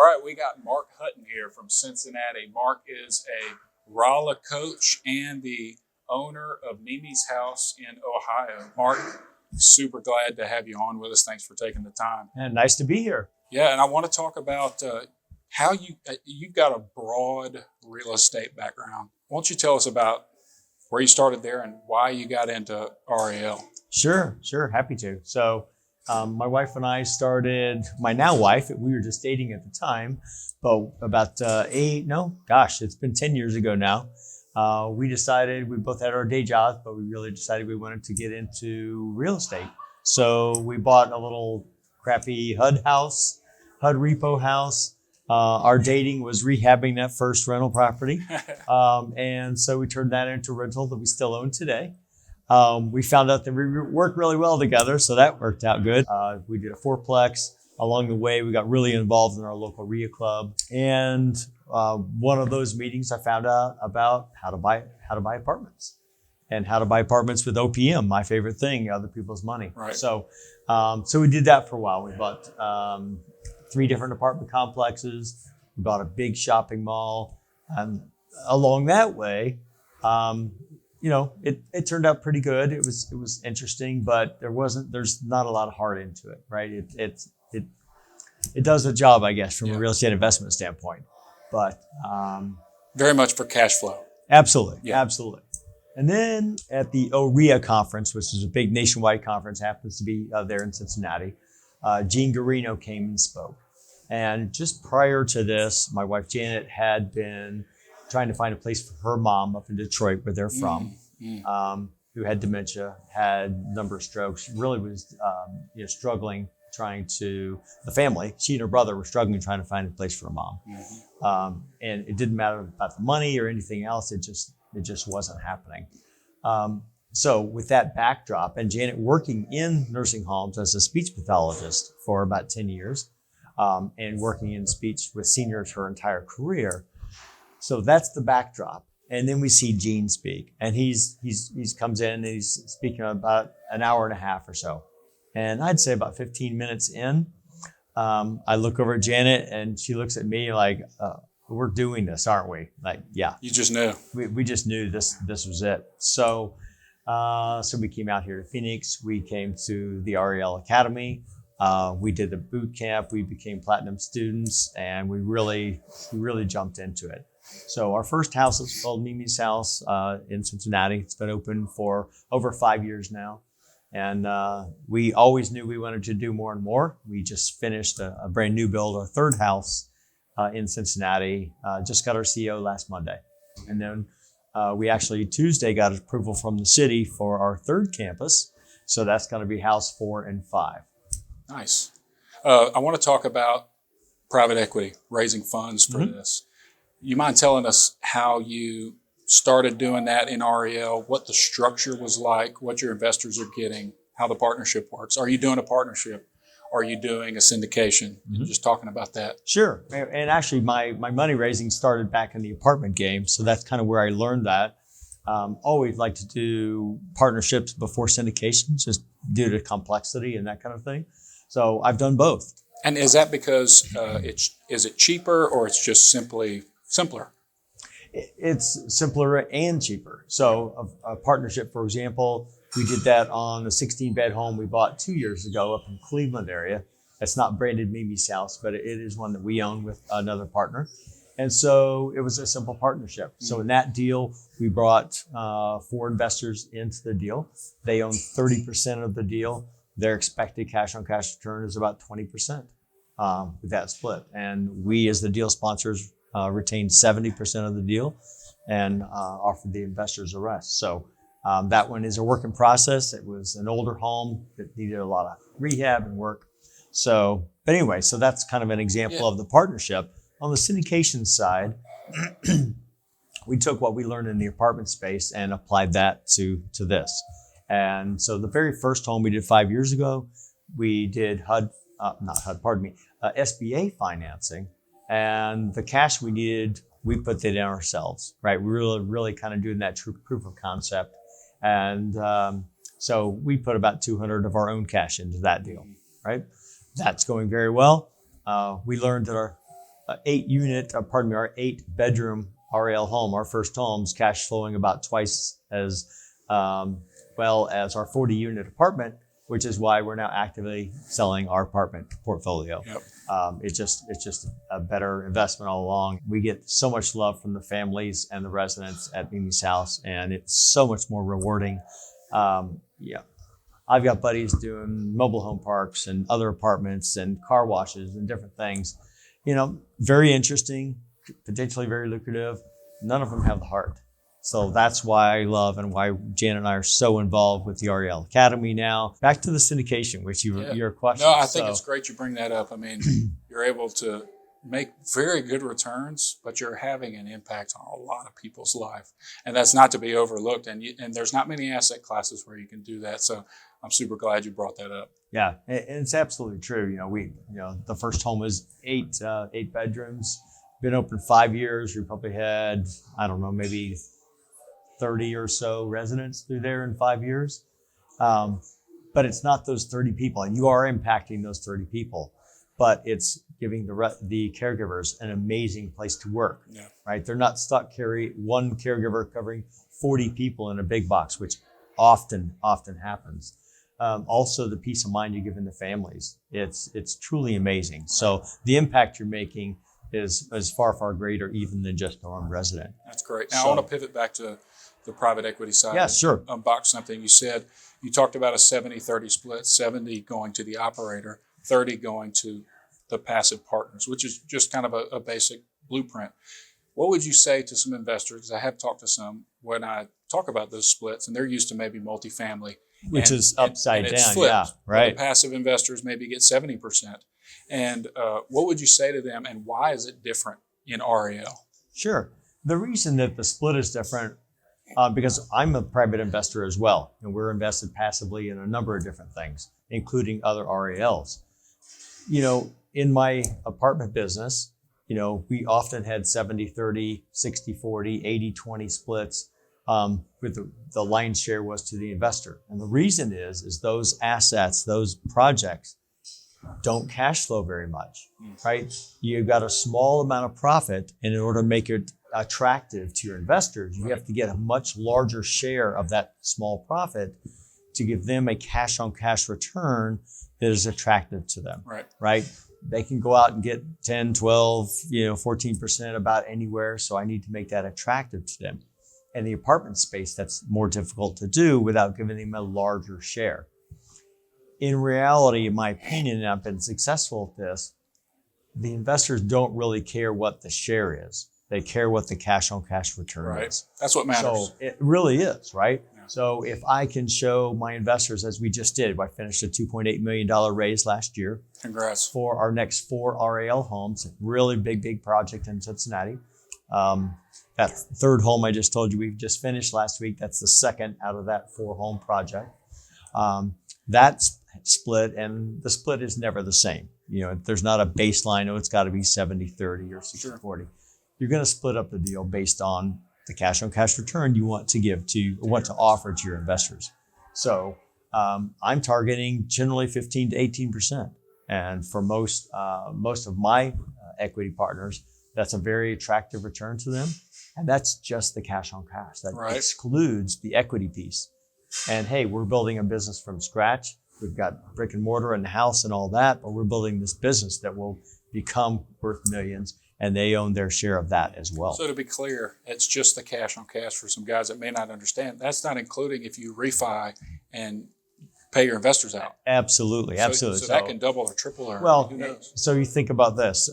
right, we got Mark Hutton here from Cincinnati. Mark is a RAL coach and the owner of Mimi's House in Ohio. Mark, super glad to have you on with us. Thanks for taking the time. And nice to be here. Yeah, and I want to talk about how you've got a broad real estate background. Why don't you tell us about where you started there and why you got into RAL? Sure. Happy to. So my wife and I started, my now wife, we were just dating at the time, but about it's been 10 years ago now. We decided, we both had our day jobs, but we really decided we wanted to get into real estate. So we bought a little crappy HUD repo house. Our dating was rehabbing that first rental property. And so we turned that into a rental that we still own today. We found out that we worked really well together, so that worked out good. We did a fourplex. Along the way, we got really involved in our local RIA club. And one of those meetings, I found out about how to buy apartments and how to buy apartments with OPM, my favorite thing, other people's money. Right. So we did that for a while. We bought 3 different apartment complexes. We bought a big shopping mall. And along that way, it turned out pretty good. It was interesting, but there's not a lot of heart into it, right? It does the job, I guess, from a real estate investment standpoint, but very much for cash flow. Absolutely. And then at the OREA conference, which is a big nationwide conference, happens to be there in Cincinnati, Gene Garino came and spoke. And just prior to this, my wife Janet had been trying to find a place for her mom up in Detroit, where they're from, who had dementia, had a number of strokes, really was struggling the family, she and her brother were struggling trying to find a place for her mom. And it didn't matter about the money or anything else, it just wasn't happening. So with that backdrop, and Janet working in nursing homes as a speech pathologist for about 10 years, and working in speech with seniors her entire career. So that's the backdrop. And then we see Gene speak, and he's comes in and he's speaking about an hour and a half or so. And I'd say about 15 minutes in, I look over at Janet and she looks at me like, we're doing this, aren't we? Like, yeah. You just knew. We just knew this was it. So we came out here to Phoenix. We came to the RAL Academy. We did the boot camp. We became platinum students, and we really jumped into it. So our first house is called Mimi's House in Cincinnati. It's been open for over 5 years now. And we always knew we wanted to do more and more. We just finished a brand new build, our third house in Cincinnati. Just got our CO last Monday. And then we actually Tuesday got approval from the city for our third campus. So that's going to be house 4 and 5. Nice. I want to talk about private equity, raising funds for this. You mind telling us how you started doing that in RAL, what the structure was like, what your investors are getting, how the partnership works? Are you doing a partnership? Are you doing a syndication? Just talking about that. Sure. And actually, my money raising started back in the apartment game. So that's kind of where I learned that. Always like to do partnerships before syndication, just due to complexity and that kind of thing. So I've done both. And is that because is it cheaper, or it's just simply simpler? It's simpler and cheaper. So a partnership, for example, we did that on a 16-bed home we bought 2 years ago up in Cleveland area. It's not branded Mimi's House, but it is one that we own with another partner. And so it was a simple partnership. So in that deal, we brought 4 investors into the deal. They own 30% of the deal. Their expected cash-on-cash return is about 20% with that split. And we, as the deal sponsors, retained 70% of the deal and offered the investors the rest. So that one is a work in process. It was an older home that needed a lot of rehab and work. So, but anyway, so that's kind of an example of the partnership. On the syndication side, we took what we learned in the apartment space and applied that to this. And so the very first home we did 5 years ago, we did SBA financing. And the cash we needed, we put that in ourselves, right? We were really kind of doing that true proof of concept. And so we put about $200 of our own cash into that deal, right? That's going very well. We learned that our 8-bedroom RAL home, our first home's cash flowing about twice as well as our 40-unit apartment, which is why we're now actively selling our apartment portfolio. Yep. It's just a better investment all along. We get so much love from the families and the residents at Mimi's house, and it's so much more rewarding. I've got buddies doing mobile home parks and other apartments and car washes and different things. Very interesting, potentially very lucrative. None of them have the heart. So that's why I love and why Janet and I are so involved with the RAL Academy now. Back to the syndication, which your question. No, I think it's great you bring that up. I mean, you're able to make very good returns, but you're having an impact on a lot of people's life. And that's not to be overlooked. And there's not many asset classes where you can do that. So I'm super glad you brought that up. Yeah, and it's absolutely true. The first home was eight bedrooms, been open 5 years. We probably had, I don't know, maybe 30 or so residents through there in 5 years. But it's not those 30 people, and you are impacting those 30 people, but it's giving the caregivers an amazing place to work, right? They're not stuck one caregiver covering 40 people in a big box, which often happens. Also, the peace of mind you give in the families, it's truly amazing. So the impact you're making is far greater even than just one resident. That's great. Now I want to pivot back to the private equity side. Yeah, sure. Unbox something you said. You talked about a 70-30 split, 70 going to the operator, 30 going to the passive partners, which is just kind of a basic blueprint. What would you say to some investors? Because I have talked to some when I talk about those splits, and they're used to maybe multifamily. Which is upside down, flipped. yeah, right. The passive investors maybe get 70%. And what would you say to them, and why is it different in RAL? Sure. The reason that the split is different, because I'm a private investor as well, and we're invested passively in a number of different things, including other RALs. In my apartment business, we often had 70-30, 60-40, 80-20 splits. With the lion's share was to the investor. And the reason is those assets, those projects don't cash flow very much, right? You've got a small amount of profit, and in order to make it attractive to your investors, you have to get a much larger share of that small profit to give them a cash on cash return that is attractive to them, right? They can go out and get 10, 12, 14% about anywhere. So I need to make that attractive to them. And the apartment space, that's more difficult to do without giving them a larger share. In reality, in my opinion, and I've been successful at this, the investors don't really care what the share is. They care what the cash on cash return is. That's what matters. So it really is, right? Yeah. So if I can show my investors, as we just did, I finished a $2.8 million raise last year. Congrats. For our next 4 RAL homes, really big project in Cincinnati. That third home I just told you we just finished last week, that's the second out of that 4-home project. That's split, and the split is never the same. There's not a baseline, it's got to be 70-30 or 60-40. Sure. You're going to split up the deal based on the cash on cash return you want to give to, or want to offer to your investors. So I'm targeting generally 15 to 18%. And for most of my equity partners, that's a very attractive return to them. And that's just the cash on cash. That excludes the equity piece. And hey, we're building a business from scratch. We've got brick and mortar and the house and all that, but we're building this business that will become worth millions, and they own their share of that as well. So to be clear, it's just the cash on cash for some guys that may not understand. That's not including if you refi and pay your investors out. Absolutely. So that can double or triple or who knows? So you think about this.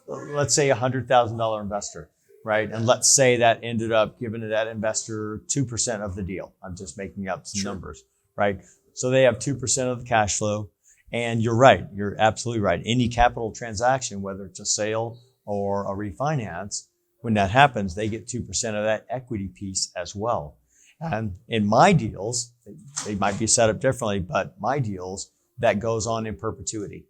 Let's say $100,000 investor, right? And let's say that ended up giving that investor 2% of the deal. I'm just making up some numbers, right? So they have 2% of the cash flow. And you're right. You're absolutely right. Any capital transaction, whether it's a sale or a refinance, when that happens, they get 2% of that equity piece as well. And in my deals, they might be set up differently, but my deals, that goes on in perpetuity.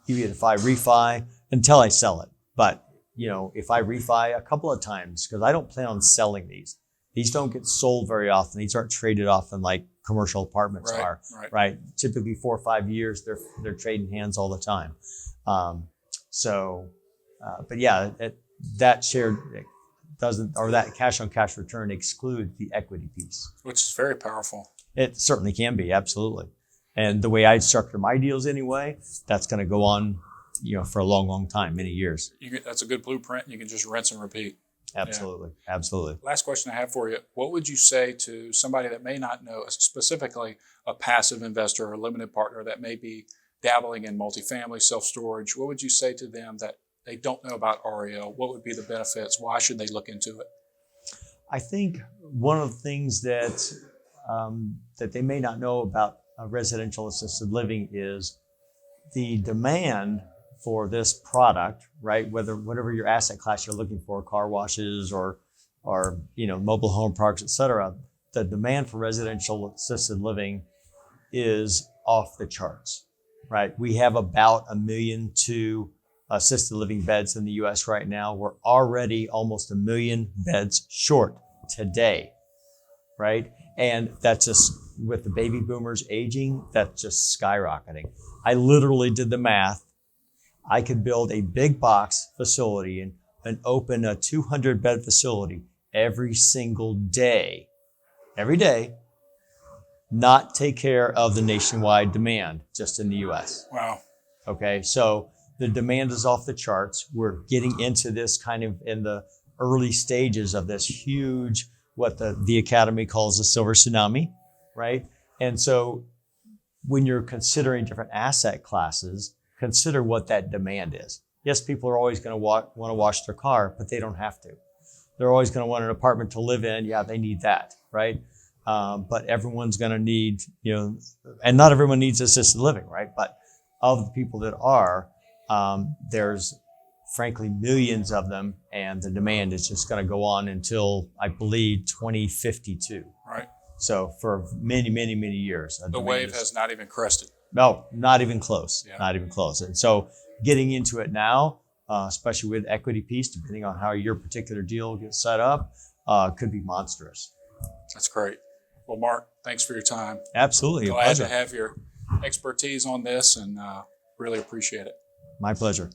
Even if I refi until I sell it. But, if I refi a couple of times, because I don't plan on selling these. These don't get sold very often. These aren't traded often like commercial apartments are, right? Typically 4 or 5 years, they're trading hands all the time. So But yeah, that shared doesn't, or that cash on cash return excludes the equity piece. Which is very powerful. It certainly can be, absolutely. And the way I structure my deals anyway, that's going to go on, for a long, long time, many years. That's a good blueprint. You can just rinse and repeat. Absolutely. Yeah. Absolutely. Last question I have for you. What would you say to somebody that may not know, specifically a passive investor or a limited partner that may be dabbling in multifamily self-storage? What would you say to them that they don't know about RAL? What would be the benefits? Why should they look into it? I think one of the things that they may not know about residential assisted living is the demand for this product, right? Whatever your asset class you're looking for, car washes or mobile home parks, et cetera, the demand for residential assisted living is off the charts, right? We have about 1.2 million assisted living beds in the U.S. right now. We're already almost 1 million beds short today, right? And that's just with the baby boomers aging, that's just skyrocketing. I literally did the math. I could build a big box facility and open a 200 bed facility every single day, not take care of the nationwide demand just in the U.S. Wow. Okay, so the demand is off the charts. We're getting into this kind of in the early stages of this huge, what the Academy calls the silver tsunami, right? And so when you're considering different asset classes, consider what that demand is. Yes, people are always going to want to wash their car, but they don't have to. They're always going to want an apartment to live in. Yeah, they need that, right? But everyone's going to need, and not everyone needs assisted living, right? But of the people that are, there's frankly millions of them, and the demand is just going to go on until, I believe, 2052. Right. So for many, many, many years. The wave has not even crested. No, not even close. Yeah. Not even close. And so getting into it now, especially with equity piece, depending on how your particular deal gets set up, could be monstrous. That's great. Well, Mark, thanks for your time. Absolutely. Glad to have your expertise on this, and really appreciate it. My pleasure.